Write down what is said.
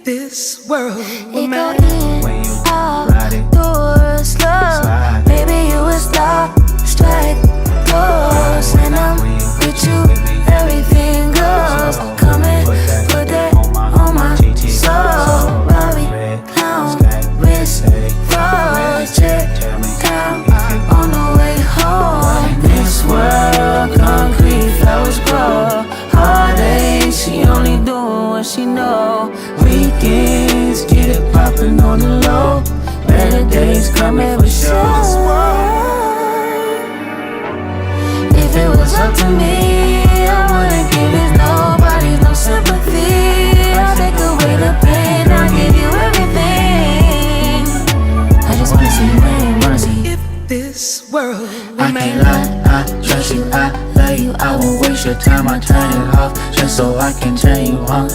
this world It go mad. in, When you out, ride it, do it slow. slide. Baby, you a star, strike goes. And I'm with you, everything goes. Come and put that on my soul. Bobby, clown, wrist, froze, check down on the way home. This world, concrete flowers grow. Heartache, she only doing what she know. Weekends, get it poppin' on the low. Better days coming for sure. If it was up to me, I wouldn't give it nobody no sympathy. I'll take away the pain, I'll give you everything. I just wanna see you win, wanna see you. If this world I can't lie, I trust you, I love you. I won't waste your time, I turn it off just so I can turn you on.